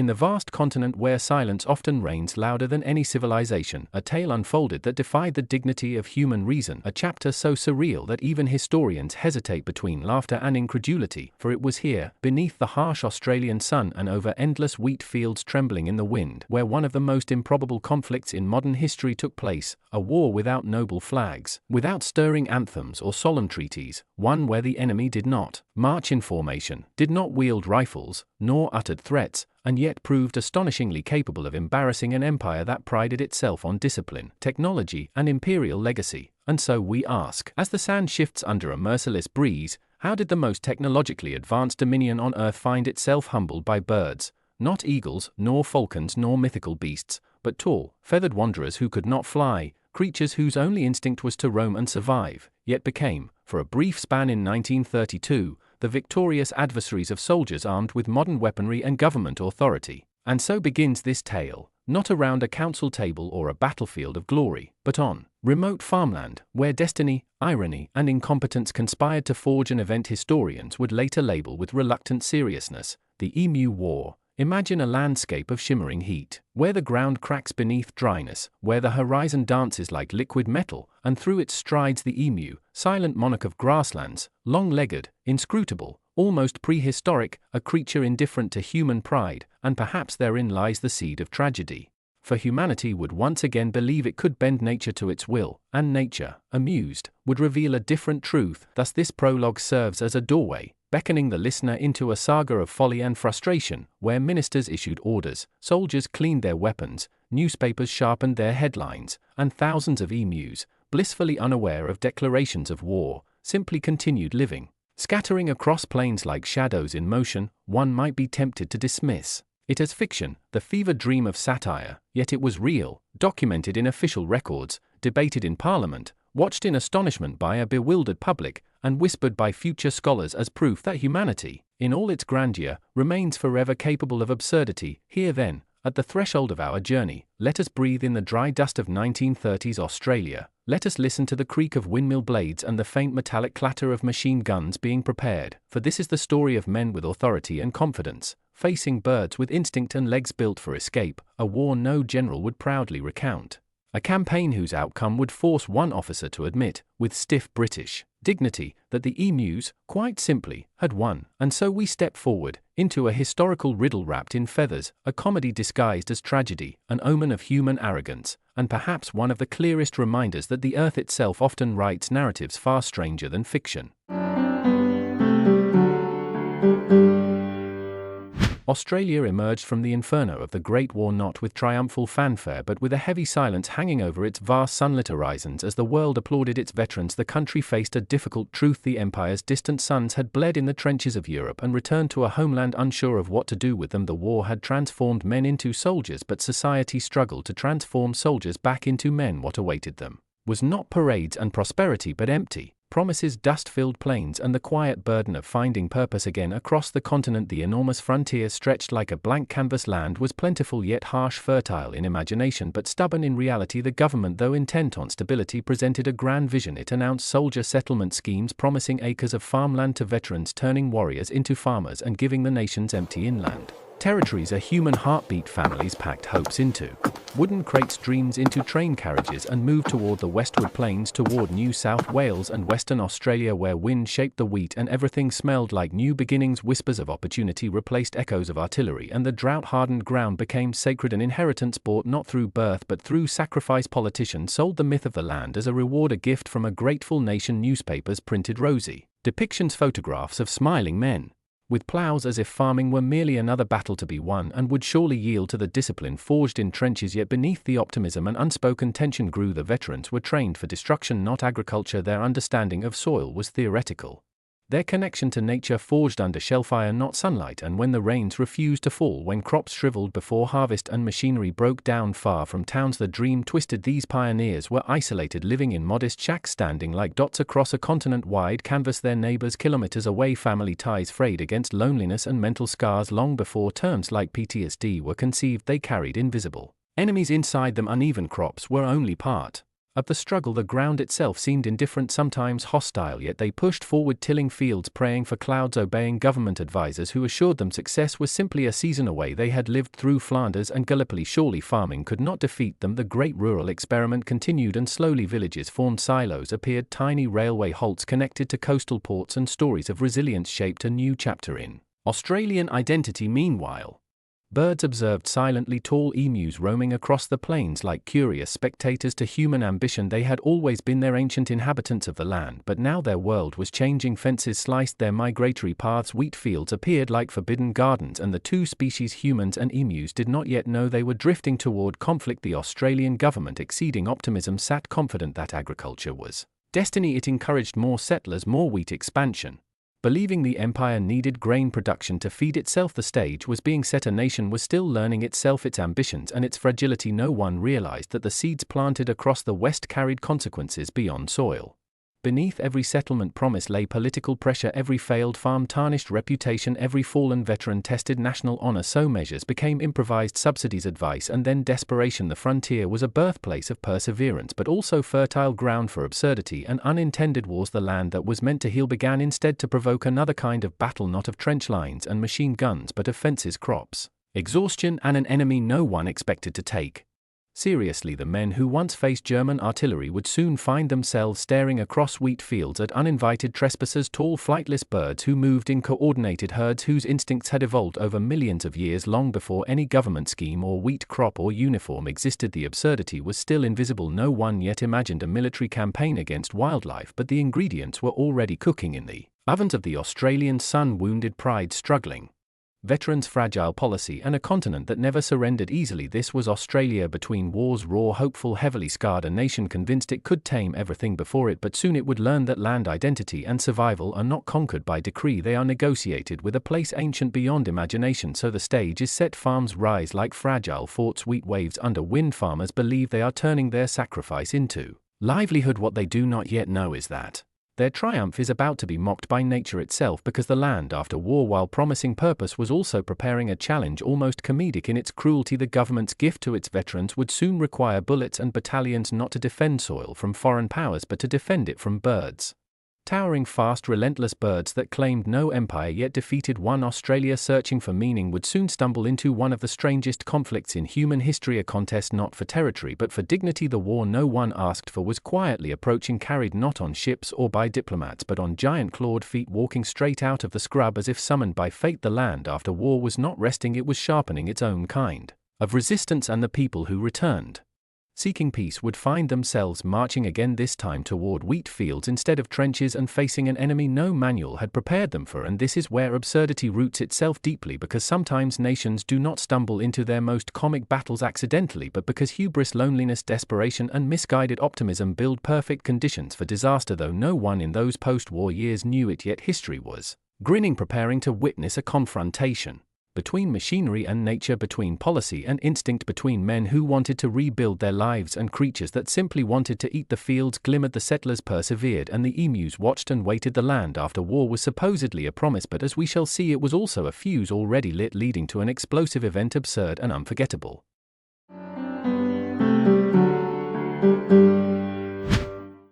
In the vast continent where silence often reigns louder than any civilization, a tale unfolded that defied the dignity of human reason, a chapter so surreal that even historians hesitate between laughter and incredulity, for it was here, beneath the harsh Australian sun and over endless wheat fields trembling in the wind, where one of the most improbable conflicts in modern history took place, a war without noble flags, without stirring anthems or solemn treaties, one where the enemy did not march in formation, did not wield rifles, nor uttered threats, and yet proved astonishingly capable of embarrassing an empire that prided itself on discipline, technology, and imperial legacy. And so we ask, as the sand shifts under a merciless breeze, how did the most technologically advanced dominion on Earth find itself humbled by birds, not eagles, nor falcons, nor mythical beasts, but tall, feathered wanderers who could not fly, creatures whose only instinct was to roam and survive, yet became, for a brief span in 1932, the victorious adversaries of soldiers armed with modern weaponry and government authority. And so begins this tale, not around a council table or a battlefield of glory, but on remote farmland, where destiny, irony, and incompetence conspired to forge an event historians would later label with reluctant seriousness, the Emu War. Imagine a landscape of shimmering heat, where the ground cracks beneath dryness, where the horizon dances like liquid metal, and through it strides the emu, silent monarch of grasslands, long-legged, inscrutable, almost prehistoric, a creature indifferent to human pride, and perhaps therein lies the seed of tragedy. For humanity would once again believe it could bend nature to its will, and nature, amused, would reveal a different truth. Thus this prologue serves as a doorway, beckoning the listener into a saga of folly and frustration, where ministers issued orders, soldiers cleaned their weapons, newspapers sharpened their headlines, and thousands of emus, blissfully unaware of declarations of war, simply continued living. Scattering across plains like shadows in motion, one might be tempted to dismiss it as fiction, the fevered dream of satire, yet it was real, documented in official records, debated in Parliament, watched in astonishment by a bewildered public, and whispered by future scholars as proof that humanity, in all its grandeur, remains forever capable of absurdity. Here then, at the threshold of our journey, let us breathe in the dry dust of 1930s Australia, let us listen to the creak of windmill blades and the faint metallic clatter of machine guns being prepared, for this is the story of men with authority and confidence, facing birds with instinct and legs built for escape, a war no general would proudly recount. A campaign whose outcome would force one officer to admit, with stiff British dignity, that the emus, quite simply, had won. And so we step forward, into a historical riddle wrapped in feathers, a comedy disguised as tragedy, an omen of human arrogance, and perhaps one of the clearest reminders that the earth itself often writes narratives far stranger than fiction. Australia emerged from the inferno of the Great War not with triumphal fanfare but with a heavy silence hanging over its vast sunlit horizons. As the world applauded its veterans, the country faced a difficult truth: the empire's distant sons had bled in the trenches of Europe and returned to a homeland unsure of what to do with them. The war had transformed men into soldiers, but society struggled to transform soldiers back into men. What awaited them was not parades and prosperity but empty promises, dust-filled plains, and the quiet burden of finding purpose again. Across the continent, the enormous frontier stretched like a blank canvas. Land was plentiful yet harsh, fertile in imagination but stubborn in reality. The government, though intent on stability, presented a grand vision. It announced soldier settlement schemes promising acres of farmland to veterans, turning warriors into farmers and giving the nation's empty inland territories a human heartbeat. Families packed hopes into wooden crates, dreams into train carriages, and moved toward the westward plains, toward New South Wales and Western Australia, where wind shaped the wheat and everything smelled like new beginnings. Whispers of opportunity replaced echoes of artillery, and the drought-hardened ground became sacred, an inheritance bought not through birth but through sacrifice. Politicians sold the myth of the land as a reward, a gift from a grateful nation. Newspapers printed rosy depictions, photographs of smiling men with plows, as if farming were merely another battle to be won and would surely yield to the discipline forged in trenches. Yet beneath the optimism an unspoken tension grew. The veterans were trained for destruction, not agriculture. Their understanding of soil was theoretical, their connection to nature forged under shellfire, not sunlight. And when the rains refused to fall, when crops shriveled before harvest and machinery broke down far from towns, the dream twisted. These pioneers were isolated, living in modest shacks, standing like dots across a continent-wide canvas, their neighbors kilometers away. Family ties frayed against loneliness and mental scars. Long before terms like PTSD were conceived, they carried invisible enemies inside them. Uneven crops were only part Of the struggle, the ground itself seemed indifferent, sometimes hostile, yet they pushed forward, tilling fields, praying for clouds, obeying government advisors who assured them success was simply a season away. They had lived through Flanders and Gallipoli. Surely farming could not defeat them. The great rural experiment continued, and slowly villages formed, silos appeared, tiny railway halts connected to coastal ports, and stories of resilience shaped a new chapter in Australian identity. Meanwhile, birds observed silently, tall emus roaming across the plains like curious spectators to human ambition. They had always been their ancient inhabitants of the land, but now their world was changing. Fences sliced their migratory paths, wheat fields appeared like forbidden gardens, and the two species, humans and emus, did not yet know they were drifting toward conflict. The Australian government, exceeding optimism, sat confident that agriculture was destiny. It encouraged more settlers, more wheat expansion, believing the empire needed grain production to feed itself. The stage was being set. A nation was still learning itself, its ambitions and its fragility. No one realized that the seeds planted across the West carried consequences beyond soil. Beneath every settlement promise lay political pressure. Every failed farm tarnished reputation, every fallen veteran tested national honor. So measures became improvised, subsidies, advice, and then desperation. The frontier was a birthplace of perseverance, but also fertile ground for absurdity and unintended wars. The land that was meant to heal began instead to provoke another kind of battle, not of trench lines and machine guns, but of fences, crops, exhaustion, and an enemy no one expected to take seriously. The men who once faced German artillery would soon find themselves staring across wheat fields at uninvited trespassers, tall flightless birds who moved in coordinated herds, whose instincts had evolved over millions of years, long before any government scheme or wheat crop or uniform existed. The absurdity was still invisible. No one yet imagined a military campaign against wildlife, but the ingredients were already cooking in the ovens of the Australian sun. Wounded pride, struggling veterans, fragile policy, and a continent that never surrendered easily. This was Australia between wars, raw, hopeful, heavily scarred, a nation convinced it could tame everything before it, but soon it would learn that land, identity, and survival are not conquered by decree. They are negotiated with a place ancient beyond imagination. So the stage is set. Farms rise like fragile forts, wheat waves under wind. Farmers believe they are turning their sacrifice into livelihood. What they do not yet know is that their triumph is about to be mocked by nature itself, because the land, after war, while promising purpose, was also preparing a challenge, almost comedic in its cruelty. The government's gift to its veterans would soon require bullets and battalions, not to defend soil from foreign powers, but to defend it from birds. Towering fast, relentless birds that claimed no empire yet defeated one. Australia, searching for meaning, would soon stumble into one of the strangest conflicts in human history, a contest not for territory but for dignity. The war no one asked for was quietly approaching, carried not on ships or by diplomats but on giant clawed feet, walking straight out of the scrub as if summoned by fate. The land after war was not resting, it was sharpening its own kind of resistance, and the people who returned seeking peace would find themselves marching again, this time toward wheat fields instead of trenches, and facing an enemy no manual had prepared them for. And this is where absurdity roots itself deeply, because sometimes nations do not stumble into their most comic battles accidentally, but because hubris, loneliness, desperation, and misguided optimism build perfect conditions for disaster. Though no one in those post-war years knew it yet, history was grinning, preparing to witness a confrontation between machinery and nature, between policy and instinct, between men who wanted to rebuild their lives and creatures that simply wanted to eat. The fields glimmered, the settlers persevered, and the emus watched and waited. The land after war was supposedly a promise, but as we shall see, it was also a fuse already lit, leading to an explosive event, absurd and unforgettable.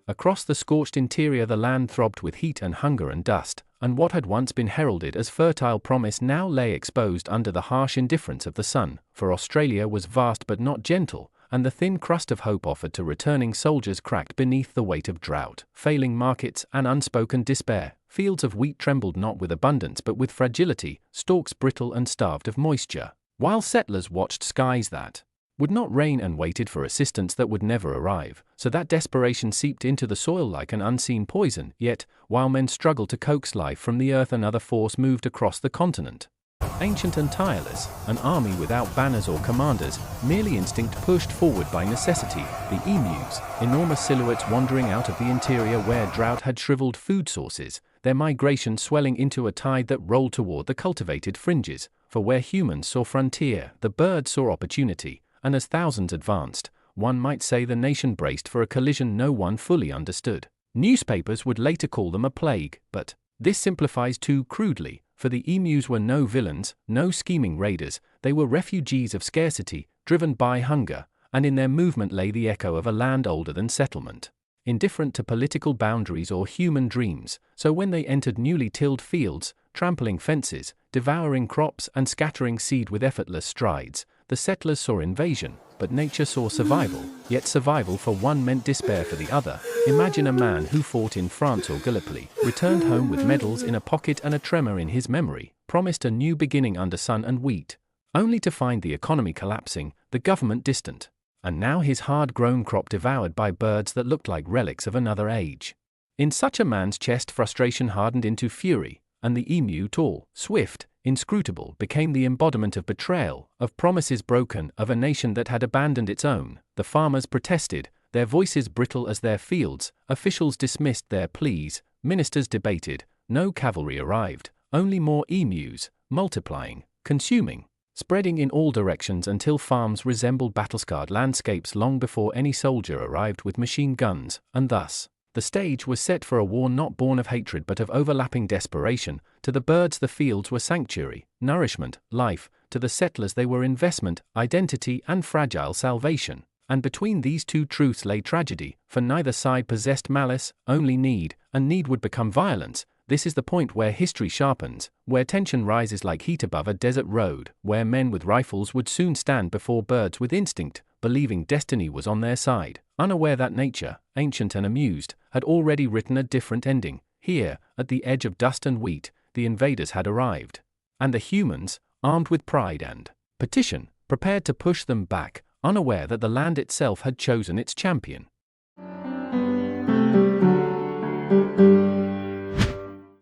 Across the scorched interior, the land throbbed with heat and hunger and dust, and what had once been heralded as fertile promise now lay exposed under the harsh indifference of the sun. For Australia was vast but not gentle, and the thin crust of hope offered to returning soldiers cracked beneath the weight of drought, failing markets, and unspoken despair. Fields of wheat trembled not with abundance but with fragility, stalks brittle and starved of moisture, while settlers watched skies that would not rain and waited for assistance that would never arrive, so that desperation seeped into the soil like an unseen poison. Yet, while men struggled to coax life from the earth, another force moved across the continent. Ancient and tireless, an army without banners or commanders, merely instinct pushed forward by necessity, the emus, enormous silhouettes wandering out of the interior where drought had shriveled food sources, their migration swelling into a tide that rolled toward the cultivated fringes, for where humans saw frontier, the birds saw opportunity. And as thousands advanced, one might say the nation braced for a collision no one fully understood. Newspapers would later call them a plague, but this simplifies too crudely, for the emus were no villains, no scheming raiders. They were refugees of scarcity, driven by hunger, and in their movement lay the echo of a land older than settlement. Indifferent to political boundaries or human dreams, so when they entered newly tilled fields, trampling fences, devouring crops and scattering seed with effortless strides, the settlers saw invasion, but nature saw survival, yet survival for one meant despair for the other. Imagine a man who fought in France or Gallipoli, returned home with medals in a pocket and a tremor in his memory, promised a new beginning under sun and wheat, only to find the economy collapsing, the government distant, and now his hard-grown crop devoured by birds that looked like relics of another age. In such a man's chest frustration hardened into fury, and the emu, tall, swift, inscrutable, became the embodiment of betrayal, of promises broken, of a nation that had abandoned its own. The farmers protested, their voices brittle as their fields, officials dismissed their pleas, ministers debated, no cavalry arrived, only more emus, multiplying, consuming, spreading in all directions until farms resembled battle-scarred landscapes long before any soldier arrived with machine guns, and thus, the stage was set for a war not born of hatred but of overlapping desperation. To the birds the fields were sanctuary, nourishment, life; to the settlers they were investment, identity and fragile salvation. And between these two truths lay tragedy, for neither side possessed malice, only need, and need would become violence. This is the point where history sharpens, where tension rises like heat above a desert road, where men with rifles would soon stand before birds with instinct, believing destiny was on their side, unaware that nature, ancient and amused, had already written a different ending. Here, at the edge of dust and wheat, the invaders had arrived. And the humans, armed with pride and petition, prepared to push them back, unaware that the land itself had chosen its champion.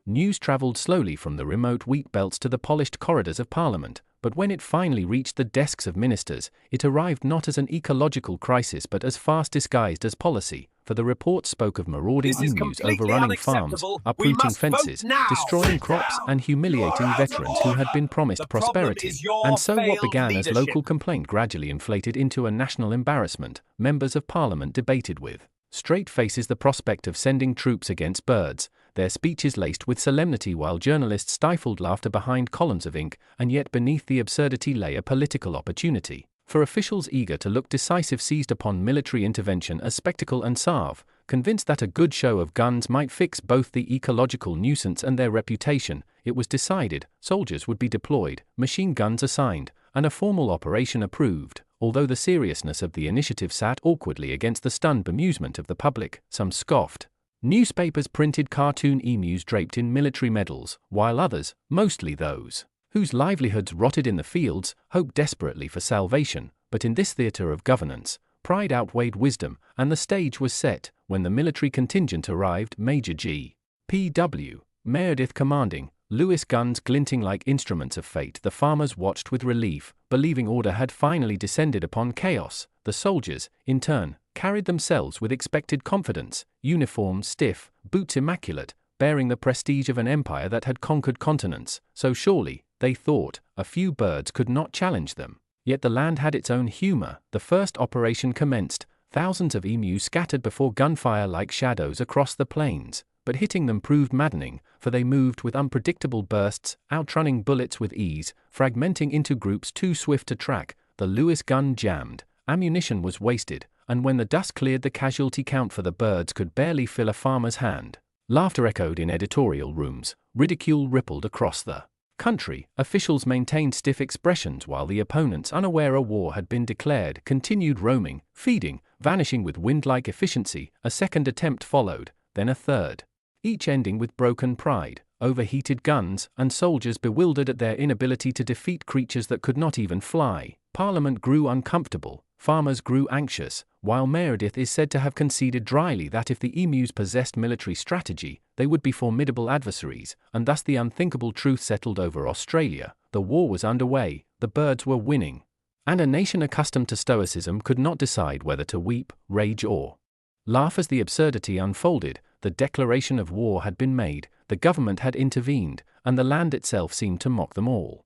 News travelled slowly from the remote wheat belts to the polished corridors of Parliament, but when it finally reached the desks of ministers, it arrived not as an ecological crisis but as fast disguised as policy, for the report spoke of marauding emus overrunning farms, uprooting fences, destroying crops and humiliating veterans who had been promised prosperity. And so what began as local complaint gradually inflated into a national embarrassment. Members of Parliament debated with straight faces the prospect of sending troops against birds, their speeches laced with solemnity while journalists stifled laughter behind columns of ink, and yet beneath the absurdity lay a political opportunity. For officials eager to look decisive seized upon military intervention as spectacle and salve, convinced that a good show of guns might fix both the ecological nuisance and their reputation. It was decided, soldiers would be deployed, machine guns assigned, and a formal operation approved. Although the seriousness of the initiative sat awkwardly against the stunned bemusement of the public, some scoffed. Newspapers printed cartoon emus draped in military medals, while others, mostly those whose livelihoods rotted in the fields, hoped desperately for salvation. But in this theatre of governance, pride outweighed wisdom, and the stage was set. When the military contingent arrived, Major G. P.W. Meredith commanding, Lewis guns glinting like instruments of fate, the farmers watched with relief, believing order had finally descended upon chaos. The soldiers, in turn, carried themselves with expected confidence, uniforms stiff, boots immaculate, bearing the prestige of an empire that had conquered continents. So surely, they thought, a few birds could not challenge them. Yet the land had its own humor. The first operation commenced, thousands of emus scattered before gunfire like shadows across the plains. But hitting them proved maddening, for they moved with unpredictable bursts, outrunning bullets with ease, fragmenting into groups too swift to track. The Lewis gun jammed, ammunition was wasted, and when the dust cleared, the casualty count for the birds could barely fill a farmer's hand. Laughter echoed in editorial rooms, ridicule rippled across the country. Officials maintained stiff expressions while the opponents, unaware a war had been declared, continued roaming, feeding, vanishing with wind-like efficiency. A second attempt followed, then a third, each ending with broken pride, overheated guns, and soldiers bewildered at their inability to defeat creatures that could not even fly. Parliament grew uncomfortable, farmers grew anxious, while Meredith is said to have conceded dryly that if the emus possessed military strategy, they would be formidable adversaries, and thus the unthinkable truth settled over Australia. The war was underway, the birds were winning, and a nation accustomed to stoicism could not decide whether to weep, rage or laugh as the absurdity unfolded. The declaration of war had been made, the government had intervened, and the land itself seemed to mock them all.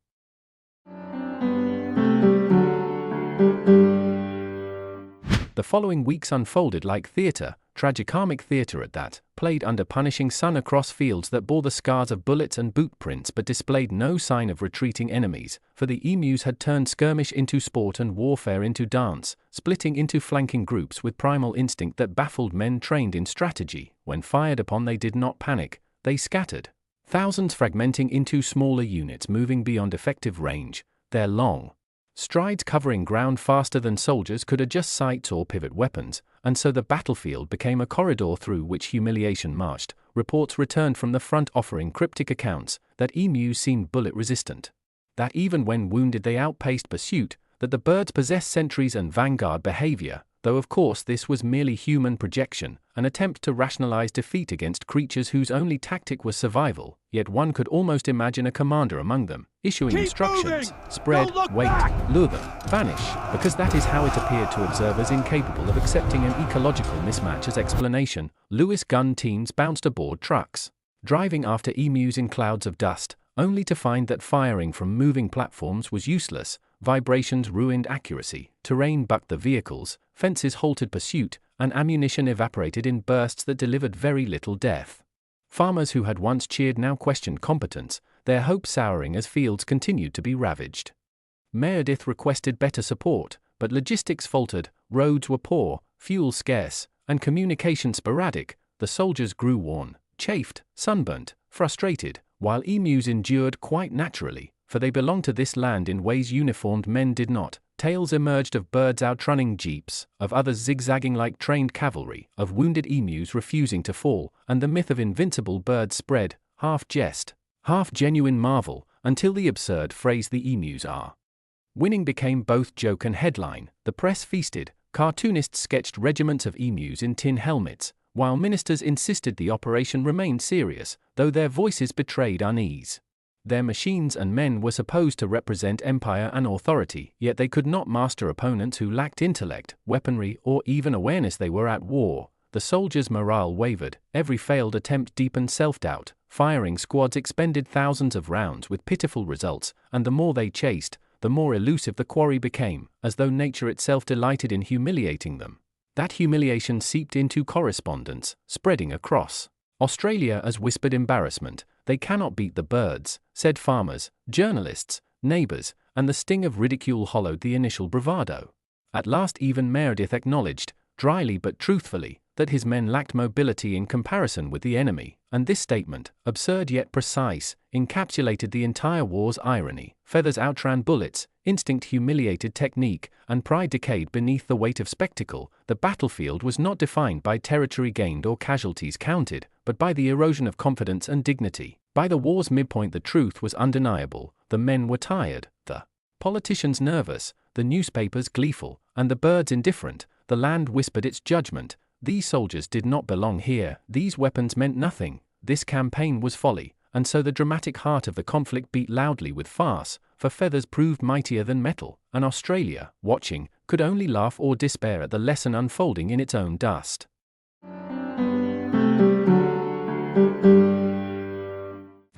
The following weeks unfolded like theatre, tragicomic theatre at that. played under punishing sun across fields that bore the scars of bullets and boot prints but displayed no sign of retreating enemies, for the emus had turned skirmish into sport and warfare into dance, splitting into flanking groups with primal instinct that baffled men trained in strategy. When fired upon, they did not panic, they scattered. Thousands fragmenting into smaller units moving beyond effective range, their long strides covering ground faster than soldiers could adjust sights or pivot weapons, and so the battlefield became a corridor through which humiliation marched. Reports returned from the front offering cryptic accounts that emus seemed bullet-resistant, that even when wounded they outpaced pursuit, that the birds possessed sentries and vanguard behavior, though of course this was merely human projection, an attempt to rationalize defeat against creatures whose only tactic was survival. Yet one could almost imagine a commander among them, issuing instructions, spread, wait, lure them, vanish, because that is how it appeared to observers incapable of accepting an ecological mismatch as explanation. Lewis gun teams bounced aboard trucks, driving after emus in clouds of dust, only to find that firing from moving platforms was useless. Vibrations ruined accuracy, terrain bucked the vehicles, fences halted pursuit, and ammunition evaporated in bursts that delivered very little death. Farmers who had once cheered now questioned competence, their hope souring as fields continued to be ravaged. Meredith requested better support, but logistics faltered, roads were poor, fuel scarce, and communication sporadic. The soldiers grew worn, chafed, sunburnt, frustrated, while emus endured quite naturally, for they belonged to this land in ways uniformed men did not. Tales emerged of birds outrunning jeeps, of others zigzagging like trained cavalry, of wounded emus refusing to fall, and the myth of invincible birds spread, half jest, half genuine marvel, until the absurd phrase "the emus are winning" became both joke and headline. The press feasted, cartoonists sketched regiments of emus in tin helmets, while ministers insisted the operation remained serious, though their voices betrayed unease. Their machines and men were supposed to represent empire and authority, yet they could not master opponents who lacked intellect, weaponry, or even awareness they were at war. The soldiers' morale wavered, every failed attempt deepened self-doubt, firing squads expended thousands of rounds with pitiful results, and the more they chased, the more elusive the quarry became, as though nature itself delighted in humiliating them. That humiliation seeped into correspondence, spreading across Australia as whispered embarrassment. "They cannot beat the birds," said farmers, journalists, neighbors, and the sting of ridicule hollowed the initial bravado. At last even Meredith acknowledged, dryly but truthfully, that his men lacked mobility in comparison with the enemy, and this statement, absurd yet precise, encapsulated the entire war's irony. Feathers outran bullets, instinct humiliated technique, and pride decayed beneath the weight of spectacle. The battlefield was not defined by territory gained or casualties counted, but by the erosion of confidence and dignity. By the war's midpoint the truth was undeniable: the men were tired, the politicians nervous, the newspapers gleeful, and the birds indifferent. The land whispered its judgment. These soldiers did not belong here, these weapons meant nothing, this campaign was folly, and so the dramatic heart of the conflict beat loudly with farce, for feathers proved mightier than metal, and Australia, watching, could only laugh or despair at the lesson unfolding in its own dust.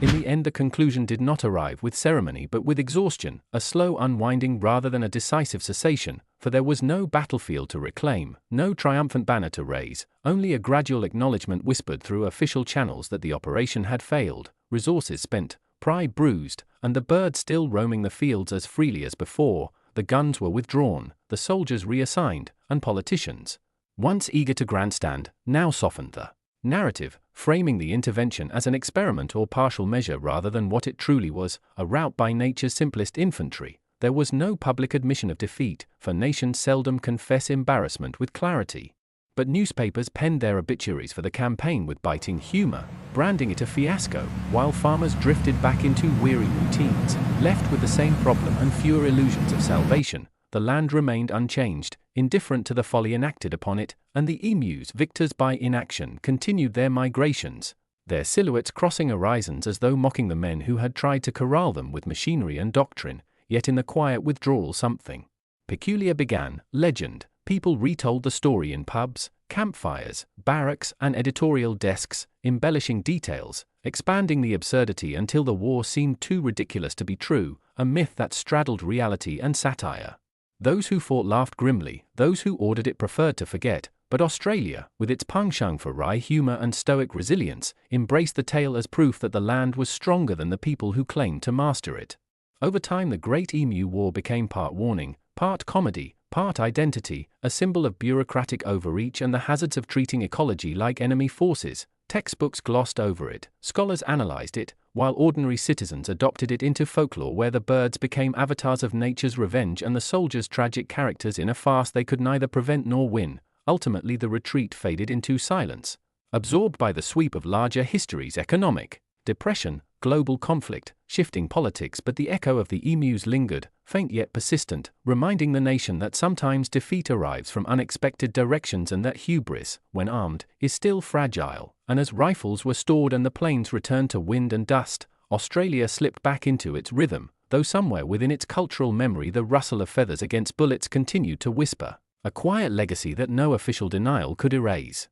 In the end the conclusion did not arrive with ceremony but with exhaustion, a slow unwinding rather than a decisive cessation, for there was no battlefield to reclaim, no triumphant banner to raise, only a gradual acknowledgement whispered through official channels that the operation had failed, resources spent, pride bruised, and the birds still roaming the fields as freely as before. The guns were withdrawn, the soldiers reassigned, and politicians, once eager to grandstand, now softened the narrative, framing the intervention as an experiment or partial measure rather than what it truly was, a rout by nature's simplest infantry. There was no public admission of defeat, for nations seldom confess embarrassment with clarity. But newspapers penned their obituaries for the campaign with biting humor, branding it a fiasco, while farmers drifted back into weary routines, left with the same problem and fewer illusions of salvation. The land remained unchanged, indifferent to the folly enacted upon it, and the emus, victors by inaction, continued their migrations, their silhouettes crossing horizons as though mocking the men who had tried to corral them with machinery and doctrine. Yet in the quiet withdrawal something peculiar began. Legend. People retold the story in pubs, campfires, barracks, and editorial desks, embellishing details, expanding the absurdity until the war seemed too ridiculous to be true, a myth that straddled reality and satire. Those who fought laughed grimly, those who ordered it preferred to forget, but Australia, with its penchant for wry humor and stoic resilience, embraced the tale as proof that the land was stronger than the people who claimed to master it. Over time, the Great Emu War became part warning, part comedy, part identity, a symbol of bureaucratic overreach and the hazards of treating ecology like enemy forces. Textbooks glossed over it, scholars analyzed it, while ordinary citizens adopted it into folklore where the birds became avatars of nature's revenge and the soldiers tragic characters in a farce they could neither prevent nor win. Ultimately, the retreat faded into silence, absorbed by the sweep of larger history's economic depression, global conflict, shifting politics, but the echo of the emus lingered, faint yet persistent, reminding the nation that sometimes defeat arrives from unexpected directions and that hubris, when armed, is still fragile. And as rifles were stored and the plains returned to wind and dust, Australia slipped back into its rhythm, though somewhere within its cultural memory the rustle of feathers against bullets continued to whisper, a quiet legacy that no official denial could erase.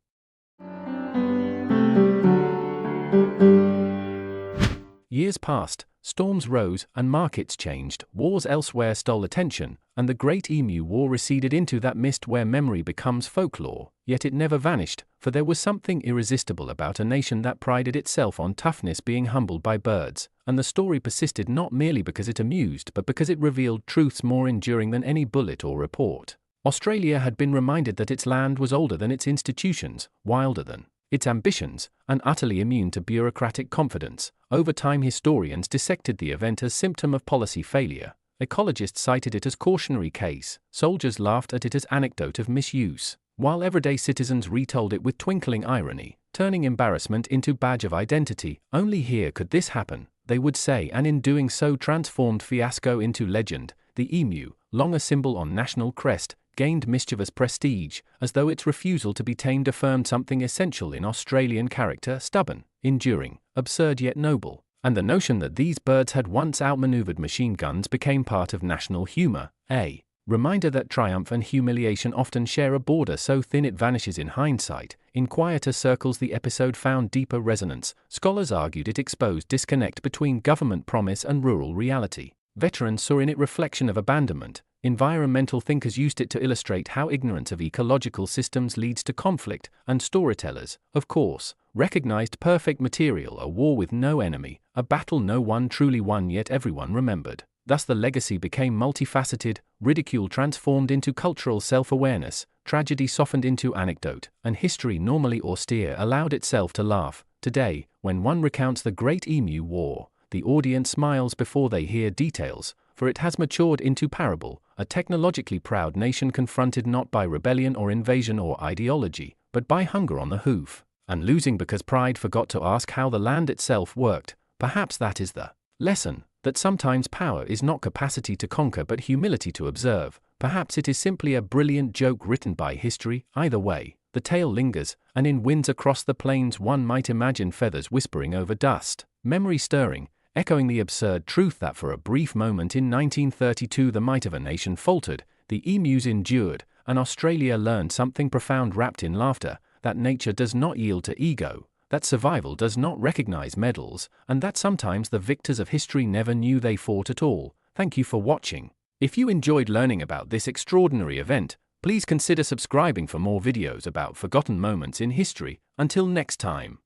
Years passed, storms rose, and markets changed, wars elsewhere stole attention, and the Great Emu War receded into that mist where memory becomes folklore. Yet it never vanished, for there was something irresistible about a nation that prided itself on toughness being humbled by birds, and the story persisted not merely because it amused but because it revealed truths more enduring than any bullet or report. Australia had been reminded that its land was older than its institutions, wilder than its ambitions, and utterly immune to bureaucratic confidence. Over time, historians dissected the event as symptom of policy failure. Ecologists cited it as cautionary case, soldiers laughed at it as anecdote of misuse, while everyday citizens retold it with twinkling irony, turning embarrassment into badge of identity. Only here could this happen, they would say, and in doing so transformed fiasco into legend. The emu, long a symbol on national crest, gained mischievous prestige, as though its refusal to be tamed affirmed something essential in Australian character: stubborn, enduring, absurd yet noble. And the notion that these birds had once outmaneuvered machine guns became part of national humor, a reminder that triumph and humiliation often share a border so thin it vanishes in hindsight. In quieter circles, the episode found deeper resonance. Scholars argued it exposed disconnect between government promise and rural reality. Veterans saw in it reflection of abandonment. Environmental thinkers used it to illustrate how ignorance of ecological systems leads to conflict, and storytellers, of course, recognized perfect material: a war with no enemy, a battle no one truly won yet everyone remembered. Thus the legacy became multifaceted, ridicule transformed into cultural self-awareness, tragedy softened into anecdote, and history normally austere allowed itself to laugh. Today, when one recounts the Great Emu War, the audience smiles before they hear details, for it has matured into parable, a technologically proud nation confronted not by rebellion or invasion or ideology, but by hunger on the hoof, and losing because pride forgot to ask how the land itself worked. Perhaps that is the lesson, that sometimes power is not capacity to conquer but humility to observe. Perhaps it is simply a brilliant joke written by history. Either way, the tale lingers, and in winds across the plains one might imagine feathers whispering over dust, memory stirring, echoing the absurd truth that for a brief moment in 1932 the might of a nation faltered, the emus endured, and Australia learned something profound wrapped in laughter: that nature does not yield to ego, that survival does not recognize medals, and that sometimes the victors of history never knew they fought at all. Thank you for watching. If you enjoyed learning about this extraordinary event, please consider subscribing for more videos about forgotten moments in history. Until next time.